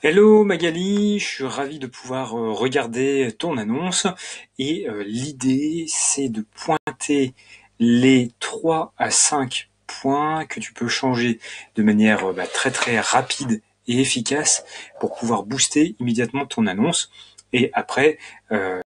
Hello Magali, je suis ravi de pouvoir regarder ton annonce et l'idée c'est de pointer les 3 à 5 points que tu peux changer de manière très très rapide et efficace pour pouvoir booster immédiatement ton annonce. Et après, là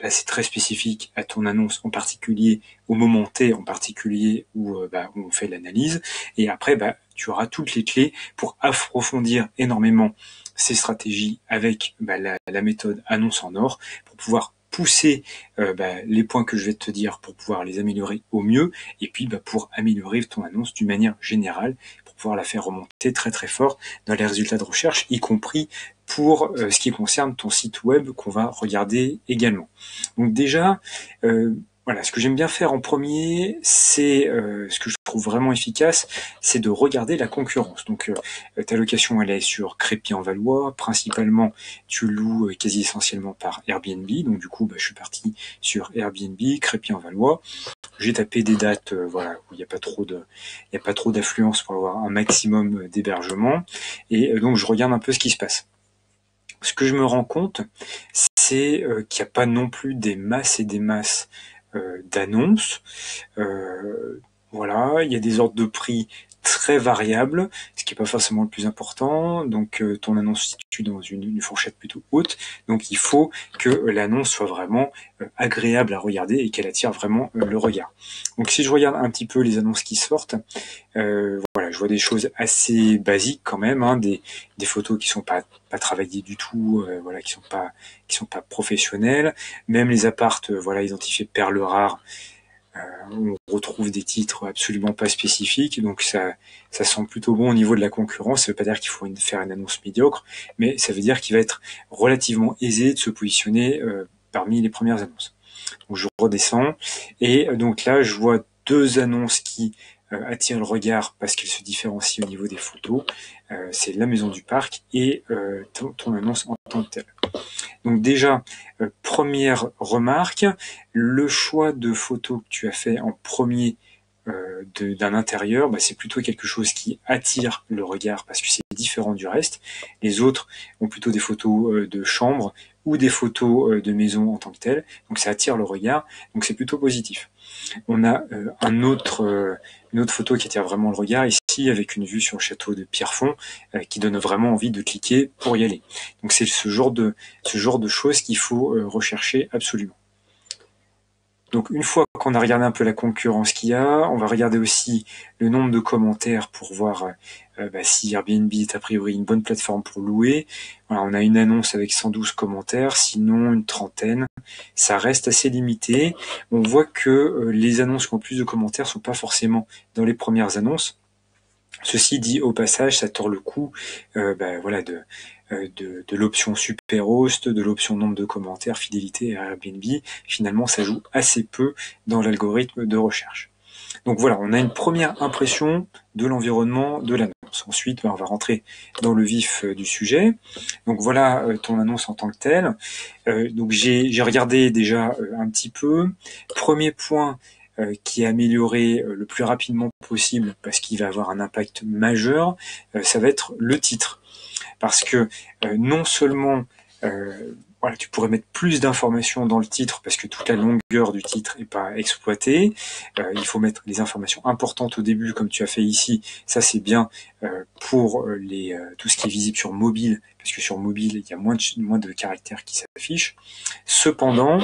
c'est très spécifique à ton annonce en particulier, au moment T en particulier où on fait l'analyse. Et après, tu auras toutes les clés pour approfondir énormément ces stratégies avec la méthode annonce en or pour pouvoir pousser les points que je vais te dire pour pouvoir les améliorer au mieux et puis pour améliorer ton annonce d'une manière générale pour pouvoir la faire remonter très très fort dans les résultats de recherche, y compris pour ce qui concerne ton site web qu'on va regarder également. Donc déjà, voilà, ce que j'aime bien faire en premier, c'est ce que je trouve vraiment efficace, c'est de regarder la concurrence. Donc ta location, elle est sur Crépy-en-Valois. Principalement, tu loues quasi essentiellement par Airbnb. Donc du coup, je suis parti sur Airbnb, Crépy-en-Valois. J'ai tapé des dates, où il n'y a pas trop d'affluence pour avoir un maximum d'hébergement. Et donc je regarde un peu ce qui se passe. Ce que je me rends compte, c'est qu'il n'y a pas non plus des masses et des masses d'annonces. Voilà, il y a des ordres de prix très variables, ce qui n'est pas forcément le plus important. Donc ton annonce se situe dans une fourchette plutôt haute. Donc il faut que l'annonce soit vraiment agréable à regarder et qu'elle attire vraiment le regard. Donc si je regarde un petit peu les annonces qui sortent, voilà, je vois des choses assez basiques quand même, hein, des photos qui sont pas travaillées du tout, voilà, qui sont pas professionnelles. Même les appartes, voilà, identifiés perles rares, on retrouve des titres absolument pas spécifiques, donc ça sent plutôt bon au niveau de la concurrence. Ça veut pas dire qu'il faut faire une annonce médiocre, mais ça veut dire qu'il va être relativement aisé de se positionner parmi les premières annonces. Donc je redescends, et donc là je vois deux annonces qui attirent le regard parce qu'elles se différencient au niveau des photos. C'est la Maison du Parc et ton annonce en tant que telle. Donc déjà, première remarque, le choix de photos que tu as fait en premier d'un intérieur, c'est plutôt quelque chose qui attire le regard parce que c'est différent du reste. Les autres ont plutôt des photos de chambre ou des photos de maison en tant que telles, donc ça attire le regard, donc c'est plutôt positif. On a une autre photo qui attire vraiment le regard ici, avec une vue sur le château de Pierrefonds, qui donne vraiment envie de cliquer pour y aller. Donc c'est ce genre de choses qu'il faut rechercher absolument. Donc une fois qu'on a regardé un peu la concurrence qu'il y a, on va regarder aussi le nombre de commentaires pour voir si Airbnb est a priori une bonne plateforme pour louer. Voilà, on a une annonce avec 112 commentaires, sinon une trentaine. Ça reste assez limité. On voit que les annonces qui ont plus de commentaires sont pas forcément dans les premières annonces. Ceci dit, au passage, ça tord le coup voilà, de l'option super host, de l'option nombre de commentaires, fidélité à Airbnb. Finalement, ça joue assez peu dans l'algorithme de recherche. Donc voilà, on a une première impression de l'environnement de l'annonce. Ensuite, on va rentrer dans le vif du sujet. Donc voilà ton annonce en tant que telle. Donc j'ai regardé déjà un petit peu. Premier point qui est amélioré le plus rapidement possible parce qu'il va avoir un impact majeur, ça va être le titre. Parce que non seulement voilà, tu pourrais mettre plus d'informations dans le titre parce que toute la longueur du titre n'est pas exploitée. Il faut mettre des informations importantes au début, comme tu as fait ici. Ça, c'est bien pour tout ce qui est visible sur mobile, parce que sur mobile, il y a moins de caractères qui s'affichent. Cependant,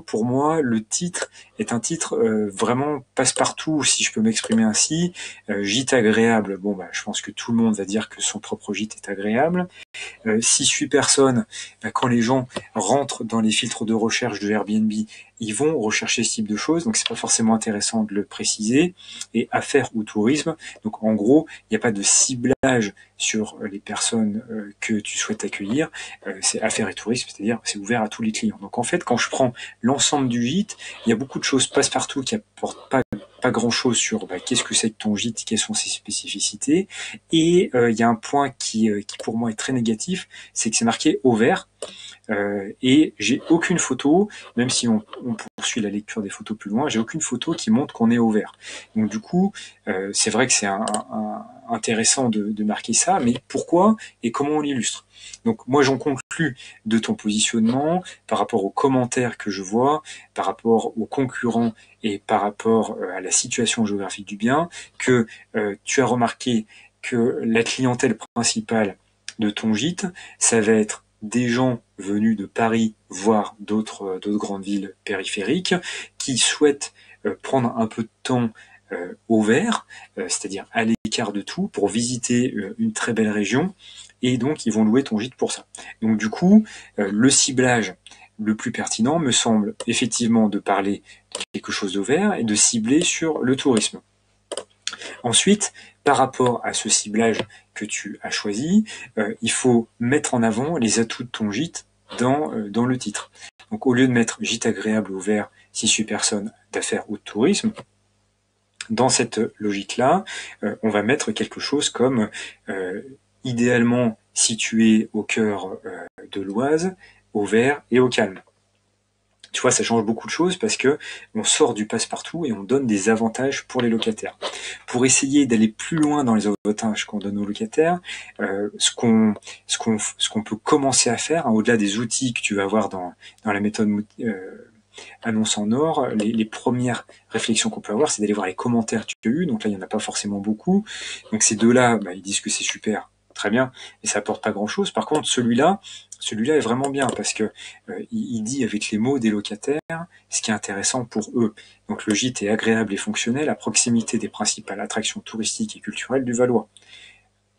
pour moi, le titre est un titre vraiment passe-partout, si je peux m'exprimer ainsi. Gîte agréable, je pense que tout le monde va dire que son propre gîte est agréable. 6-8 personnes, quand les gens rentrent dans les filtres de recherche de Airbnb, ils vont rechercher ce type de choses, donc c'est pas forcément intéressant de le préciser. Et affaires ou tourisme, donc en gros, il n'y a pas de ciblage sur les personnes que tu souhaites accueillir, c'est affaires et tourisme, c'est-à-dire c'est ouvert à tous les clients. Donc en fait, quand je prends l'ensemble du gîte, il y a beaucoup de choses passe-partout qui apportent pas grand-chose sur qu'est-ce que c'est que ton gîte, quelles sont ses spécificités. Et il y a un point qui pour moi est très négatif, c'est que c'est marqué au vert. et j'ai aucune photo, même si on poursuit la lecture des photos plus loin, j'ai aucune photo qui montre qu'on est au vert. Donc du coup, c'est vrai que c'est intéressant de marquer ça, mais pourquoi et comment on l'illustre? Donc moi j'en conclus de ton positionnement par rapport aux commentaires que je vois, par rapport aux concurrents et par rapport à la situation géographique du bien, que tu as remarqué que la clientèle principale de ton gîte, ça va être des gens venus de Paris, voire d'autres grandes villes périphériques, qui souhaitent prendre un peu de temps au vert, c'est-à-dire à l'écart de tout, pour visiter une très belle région, et donc ils vont louer ton gîte pour ça. Donc du coup, le ciblage le plus pertinent me semble effectivement de parler de quelque chose de vert et de cibler sur le tourisme. Ensuite, par rapport à ce ciblage que tu as choisi, il faut mettre en avant les atouts de ton gîte dans le titre. Donc au lieu de mettre gîte agréable au vert 6-8 personnes d'affaires ou de tourisme, dans cette logique-là, on va mettre quelque chose comme idéalement situé au cœur de l'Oise, au vert et au calme. Tu vois, ça change beaucoup de choses parce que on sort du passe-partout et on donne des avantages pour les locataires. Pour essayer d'aller plus loin dans les avantages qu'on donne aux locataires, ce qu'on peut commencer à faire, hein, au-delà des outils que tu vas avoir dans la méthode annonce en or, les premières réflexions qu'on peut avoir, c'est d'aller voir les commentaires que tu as eu. Donc là, il n'y en a pas forcément beaucoup. Donc ces deux-là, ils disent que c'est super, très bien, mais ça apporte pas grand-chose. Par contre, celui-là est vraiment bien parce que il dit avec les mots des locataires ce qui est intéressant pour eux. Donc le gîte est agréable et fonctionnel à proximité des principales attractions touristiques et culturelles du Valois.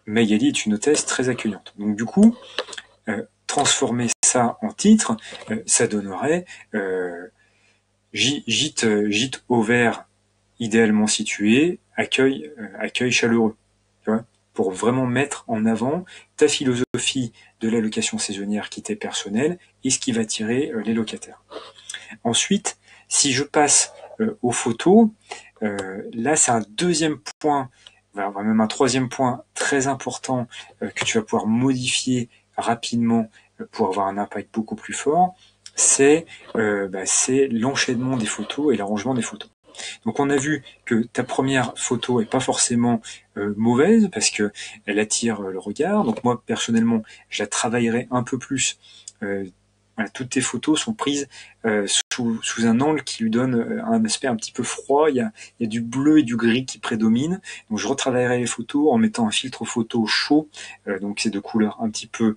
Magali est une hôtesse très accueillante. Donc du coup, transformer ça en titre, ça donnerait gîte au vert idéalement situé, accueil chaleureux. Tu vois, pour vraiment mettre en avant ta philosophie de la location saisonnière qui t'est personnelle et ce qui va attirer les locataires. Ensuite, si je passe aux photos, là c'est un deuxième point, même un troisième point très important que tu vas pouvoir modifier rapidement pour avoir un impact beaucoup plus fort, c'est l'enchaînement des photos et l'arrangement des photos. Donc on a vu que ta première photo est pas forcément mauvaise parce que elle attire le regard. Donc moi personnellement, je la travaillerai un peu plus. Voilà, toutes tes photos sont prises sous un angle qui lui donne un aspect un petit peu froid. Il y a du bleu et du gris qui prédominent. Donc je retravaillerai les photos en mettant un filtre photo chaud. Donc c'est de couleur un petit peu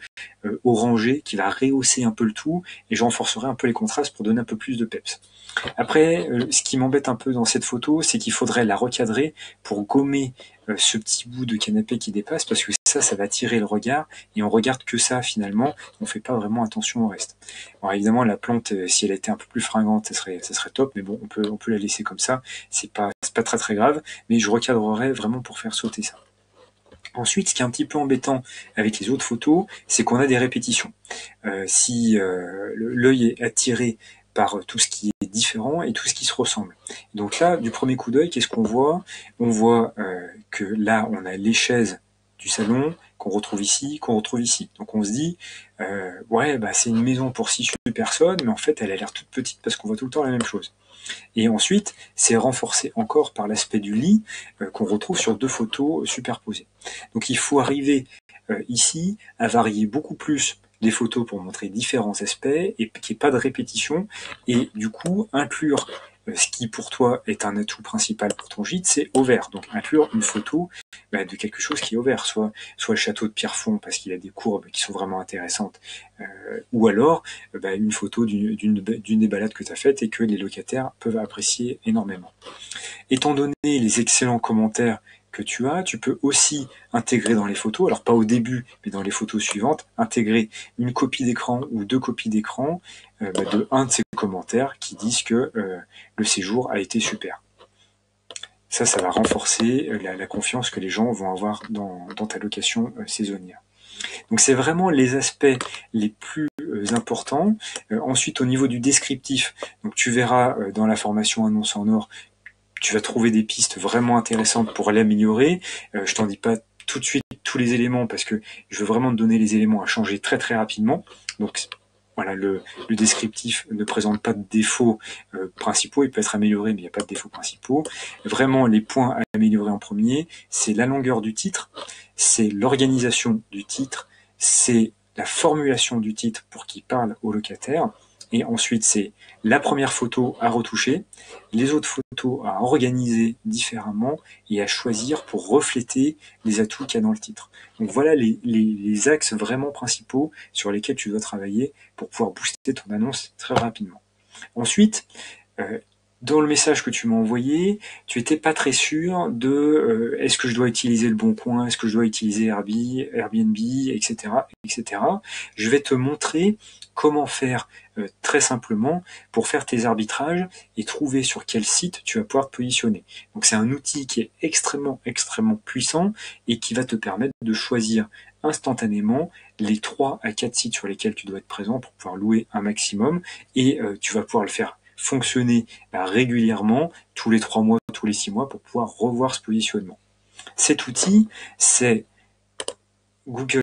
orangée qui va rehausser un peu le tout. Et je renforcerai un peu les contrastes pour donner un peu plus de peps. Après, ce qui m'embête un peu dans cette photo, c'est qu'il faudrait la recadrer pour gommer ce petit bout de canapé qui dépasse, parce que ça va attirer le regard, et on regarde que ça finalement, on fait pas vraiment attention au reste. Alors évidemment, la plante, si elle était un peu plus fringante, ça serait top, mais bon, on peut la laisser comme ça, c'est pas très très grave, mais je recadrerais vraiment pour faire sauter ça. Ensuite, ce qui est un petit peu embêtant avec les autres photos, c'est qu'on a des répétitions. Si l'œil est attiré par tout ce qui est différent et tout ce qui se ressemble. Donc là, du premier coup d'œil, qu'est-ce qu'on voit? On voit que là, on a les chaises du salon qu'on retrouve ici, qu'on retrouve ici. Donc on se dit, c'est une maison pour 6 personnes, mais en fait, elle a l'air toute petite parce qu'on voit tout le temps la même chose. Et ensuite, c'est renforcé encore par l'aspect du lit qu'on retrouve sur deux photos superposées. Donc il faut arriver ici à varier beaucoup plus les photos pour montrer différents aspects et qu'il n'y ait pas de répétition et du coup inclure ce qui pour toi est un atout principal pour ton gîte, c'est au vert. Donc inclure une photo de quelque chose qui est au vert, soit le château de Pierrefonds parce qu'il a des courbes qui sont vraiment intéressantes, ou alors une photo d'une des balades que tu as faites et que les locataires peuvent apprécier énormément. Étant donné les excellents commentaires que tu peux aussi intégrer dans les photos, alors pas au début, mais dans les photos suivantes, intégrer une copie d'écran ou deux copies d'écran de un de ces commentaires qui disent que le séjour a été super. Ça va renforcer la confiance que les gens vont avoir dans ta location saisonnière. Donc c'est vraiment les aspects les plus importants. Ensuite, au niveau du descriptif, donc tu verras dans la formation Annonce en or, tu vas trouver des pistes vraiment intéressantes pour l'améliorer. Je t'en dis pas tout de suite tous les éléments parce que je veux vraiment te donner les éléments à changer très très rapidement. Donc voilà, le descriptif ne présente pas de défauts principaux, il peut être amélioré, mais il n'y a pas de défauts principaux. Vraiment, les points à améliorer en premier, c'est la longueur du titre, c'est l'organisation du titre, c'est la formulation du titre pour qu'il parle au locataire, et ensuite c'est la première photo à retoucher, les autres photos à organiser différemment et à choisir pour refléter les atouts qu'il y a dans le titre. Donc voilà les axes vraiment principaux sur lesquels tu dois travailler pour pouvoir booster ton annonce très rapidement. Ensuite, dans le message que tu m'as envoyé, tu étais pas très sûr de est-ce que je dois utiliser le Bon Coin, est-ce que je dois utiliser Airbnb, etc., etc. Je vais te montrer comment faire très simplement pour faire tes arbitrages et trouver sur quel site tu vas pouvoir te positionner. Donc c'est un outil qui est extrêmement puissant et qui va te permettre de choisir instantanément les 3 à 4 sites sur lesquels tu dois être présent pour pouvoir louer un maximum, et tu vas pouvoir le faire fonctionner régulièrement, tous les 3 mois, tous les 6 mois, pour pouvoir revoir ce positionnement. Cet outil, c'est Google